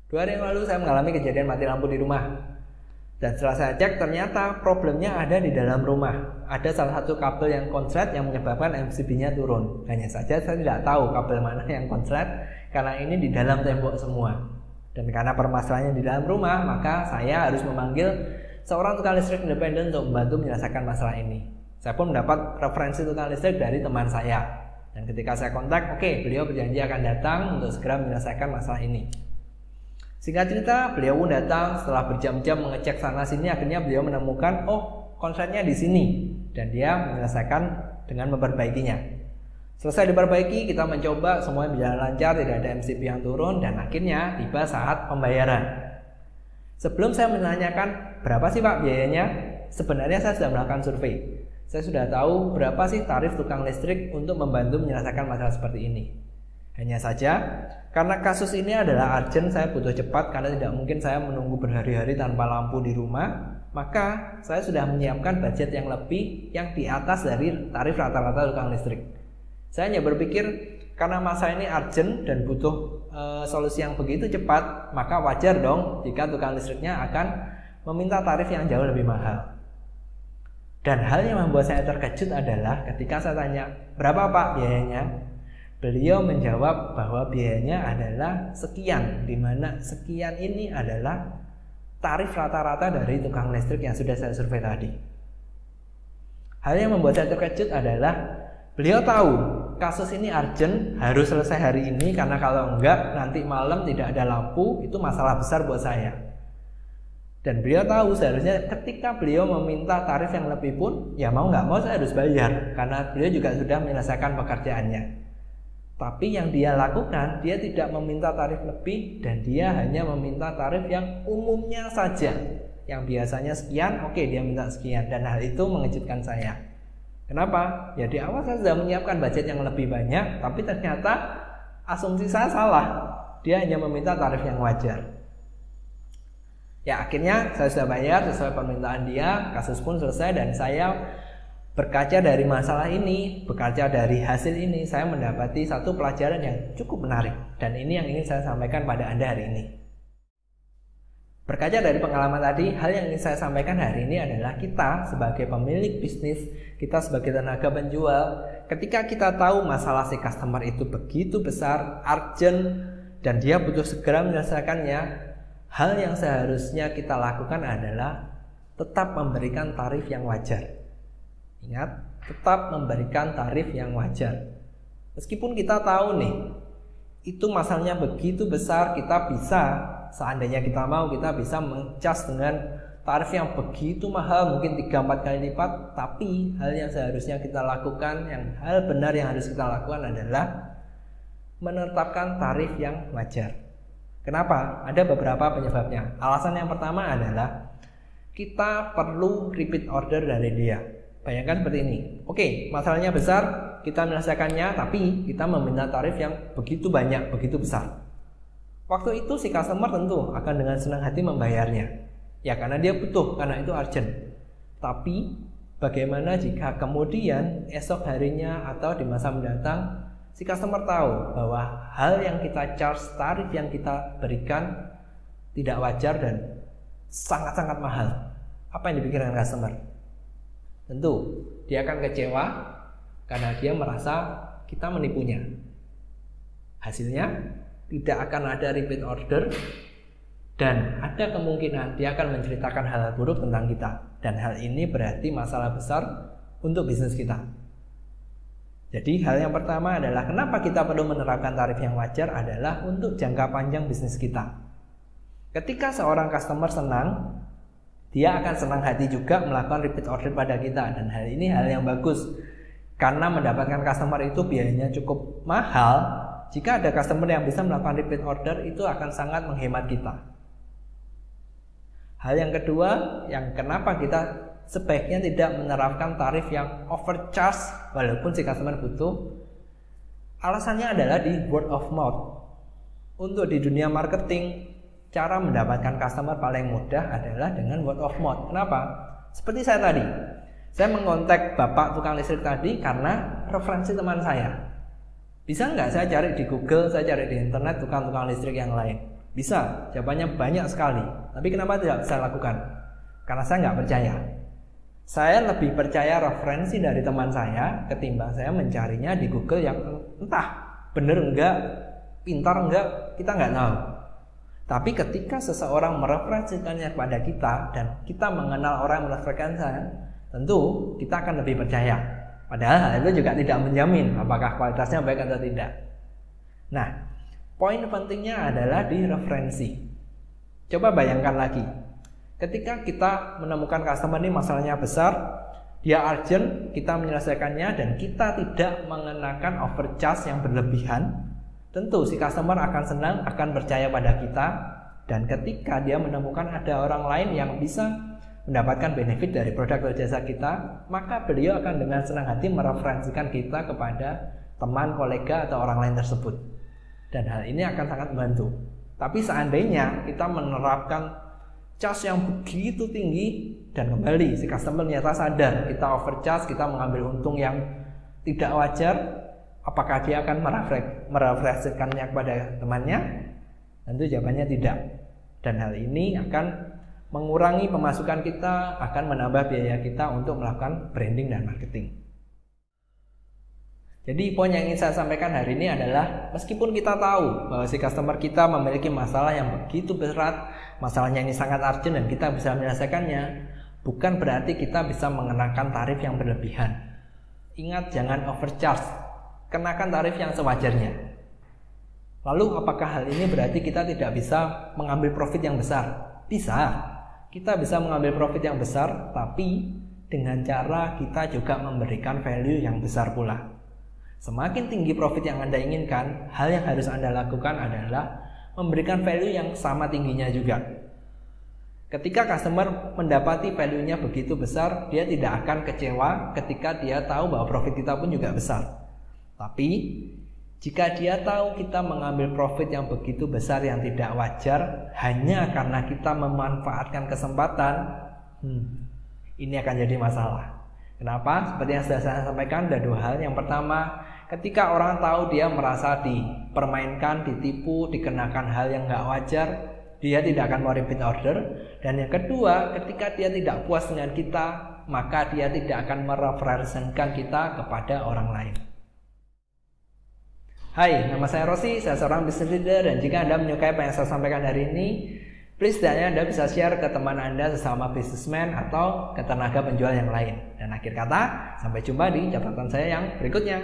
2 hari yang lalu saya mengalami kejadian mati lampu di rumah. Dan setelah saya cek, ternyata problemnya ada di dalam rumah. Ada salah satu kabel yang konslet yang menyebabkan MCB-nya turun. Hanya saja saya tidak tahu kabel mana yang konslet karena ini di dalam tembok semua. Dan karena permasalahannya di dalam rumah, maka saya harus memanggil seorang tukang listrik independen untuk membantu menyelesaikan masalah ini. Saya pun mendapat referensi tukang listrik dari teman saya. Dan ketika saya kontak, beliau berjanji akan datang untuk segera menyelesaikan masalah ini. Singkat cerita, beliau pun datang. Setelah berjam-jam mengecek sana sini, akhirnya beliau menemukan konsletnya di sini, dan dia menyelesaikan dengan memperbaikinya. Selesai diperbaiki, kita mencoba, semuanya berjalan lancar, tidak ada MCB yang turun, dan akhirnya tiba saat pembayaran. Sebelum saya menanyakan berapa sih Pak biayanya, sebenarnya saya sudah melakukan survei. Saya sudah tahu berapa sih tarif tukang listrik untuk membantu menyelesaikan masalah seperti ini. Hanya saja, karena kasus ini adalah urgent, saya butuh cepat karena tidak mungkin saya menunggu berhari-hari tanpa lampu di rumah, maka saya sudah menyiapkan budget yang lebih yang di atas dari tarif rata-rata tukang listrik. Saya hanya berpikir karena masalah ini urgent dan butuh solusi yang begitu cepat, maka wajar dong jika tukang listriknya akan meminta tarif yang jauh lebih mahal. Dan hal yang membuat saya terkejut adalah ketika saya tanya, berapa Pak biayanya? Beliau menjawab bahwa biayanya adalah sekian, di mana sekian ini adalah tarif rata-rata dari tukang listrik yang sudah saya survei tadi. Hal yang membuat saya terkejut adalah beliau tahu kasus ini urgent, harus selesai hari ini, karena kalau enggak nanti malam tidak ada lampu, itu masalah besar buat saya. Dan beliau tahu seharusnya ketika beliau meminta tarif yang lebih pun, ya mau nggak mau saya harus bayar, karena beliau juga sudah menyelesaikan pekerjaannya. Tapi yang dia lakukan, dia tidak meminta tarif lebih dan dia hanya meminta tarif yang umumnya saja. Yang biasanya sekian, dia minta sekian. Dan hal itu mengejutkan saya. Kenapa? Ya di awal saya sudah menyiapkan budget yang lebih banyak, tapi ternyata asumsi saya salah. Dia hanya meminta tarif yang wajar. Ya akhirnya saya sudah bayar sesuai permintaan dia, kasus pun selesai dan saya berkaca dari masalah ini, berkaca dari hasil ini, saya mendapati satu pelajaran yang cukup menarik. Dan ini yang ingin saya sampaikan pada Anda hari ini. Berkaca dari pengalaman tadi, hal yang ingin saya sampaikan hari ini adalah kita sebagai pemilik bisnis, kita sebagai tenaga penjual, ketika kita tahu masalah si customer itu begitu besar, urgent, dan dia butuh segera menyelesaikannya, hal yang seharusnya kita lakukan adalah tetap memberikan tarif yang wajar. Ingat, tetap memberikan tarif yang wajar. Meskipun kita tahu nih, itu masalahnya begitu besar, kita bisa, seandainya kita mau, kita bisa men-charge dengan tarif yang begitu mahal, mungkin 3-4 kali lipat. Tapi hal yang seharusnya kita lakukan, hal benar yang harus kita lakukan adalah menetapkan tarif yang wajar. Kenapa? Ada beberapa penyebabnya. Alasan yang pertama adalah kita perlu repeat order dari dia. Bayangkan seperti ini. Masalahnya besar, kita menyelesaikannya, tapi kita meminta tarif yang begitu banyak, begitu besar. Waktu itu si customer tentu akan dengan senang hati membayarnya. Ya karena dia butuh, karena itu urgent. Tapi bagaimana jika kemudian esok harinya atau di masa mendatang si customer tahu bahwa hal yang kita charge, tarif yang kita berikan tidak wajar dan sangat-sangat mahal. Apa yang dipikirkan customer? Tentu dia akan kecewa karena dia merasa kita menipunya. Hasilnya tidak akan ada repeat order dan ada kemungkinan dia akan menceritakan hal buruk tentang kita. Dan hal ini berarti masalah besar untuk bisnis kita. Jadi hal yang pertama adalah kenapa kita perlu menerapkan tarif yang wajar adalah untuk jangka panjang bisnis kita. Ketika seorang customer senang, dia akan senang hati juga melakukan repeat order pada kita. Dan hal ini hal yang bagus, karena mendapatkan customer itu biayanya cukup mahal. Jika ada customer yang bisa melakukan repeat order, itu akan sangat menghemat kita. Hal yang kedua, yang kenapa kita sebaiknya tidak menerapkan tarif yang overcharge walaupun si customer butuh, alasannya adalah di word of mouth. Untuk di dunia marketing, cara mendapatkan customer paling mudah adalah dengan word of mouth. Kenapa? Seperti saya tadi, saya mengontak bapak tukang listrik tadi karena referensi teman saya. Bisa nggak saya cari di Google, saya cari di internet tukang-tukang listrik yang lain? Bisa, jawabannya banyak sekali. Tapi kenapa tidak saya lakukan? Karena saya nggak percaya. Saya lebih percaya referensi dari teman saya ketimbang saya mencarinya di Google yang entah bener enggak, pintar enggak, kita nggak tahu. Tapi ketika seseorang mereferensikannya kepada kita dan kita mengenal orang yang mereferensikannya, tentu kita akan lebih percaya. Padahal hal itu juga tidak menjamin apakah kualitasnya baik atau tidak. Nah, poin pentingnya adalah di referensi. Coba bayangkan lagi. Ketika kita menemukan customer ini masalahnya besar, dia urgent, kita menyelesaikannya dan kita tidak mengenakan overcharge yang berlebihan, tentu si customer akan senang, akan percaya pada kita. Dan ketika dia menemukan ada orang lain yang bisa mendapatkan benefit dari produk atau jasa kita, maka beliau akan dengan senang hati mereferensikan kita kepada teman, kolega, atau orang lain tersebut. Dan hal ini akan sangat membantu. Tapi seandainya kita menerapkan charge yang begitu tinggi dan kembali si customer ternyata sadar kita overcharge, kita mengambil untung yang tidak wajar, apakah dia akan mereferensikannya kepada temannya? Tentu jawabannya tidak. Dan hal ini akan mengurangi pemasukan kita, akan menambah biaya kita untuk melakukan branding dan marketing. Jadi poin yang ingin saya sampaikan hari ini adalah meskipun kita tahu bahwa si customer kita memiliki masalah yang begitu berat, masalahnya ini sangat urgent dan kita bisa menyelesaikannya, bukan berarti kita bisa mengenakan tarif yang berlebihan. Ingat, jangan overcharge, kenakan tarif yang sewajarnya. Lalu apakah hal ini berarti kita tidak bisa mengambil profit yang besar? Bisa, kita bisa mengambil profit yang besar, tapi dengan cara kita juga memberikan value yang besar pula. Semakin tinggi profit yang Anda inginkan, hal yang harus Anda lakukan adalah memberikan value yang sama tingginya juga. Ketika customer mendapati value-nya begitu besar, dia tidak akan kecewa ketika dia tahu bahwa profit kita pun juga besar. Tapi, jika dia tahu kita mengambil profit yang begitu besar yang tidak wajar hanya karena kita memanfaatkan kesempatan, ini akan jadi masalah. Kenapa? Seperti yang sudah saya sampaikan, ada dua hal. Yang pertama, ketika orang tahu dia merasa dipermainkan, ditipu, dikenakan hal yang nggak wajar, dia tidak akan mau repeat order. Dan yang kedua, ketika dia tidak puas dengan kita, maka dia tidak akan mereferensikan kita kepada orang lain. Hai, nama saya Rossi, saya seorang business leader, dan jika Anda menyukai apa yang saya sampaikan hari ini, please setidaknya Anda bisa share ke teman Anda sesama businessman atau ke tenaga penjual yang lain. Dan akhir kata, sampai jumpa di catatan saya yang berikutnya.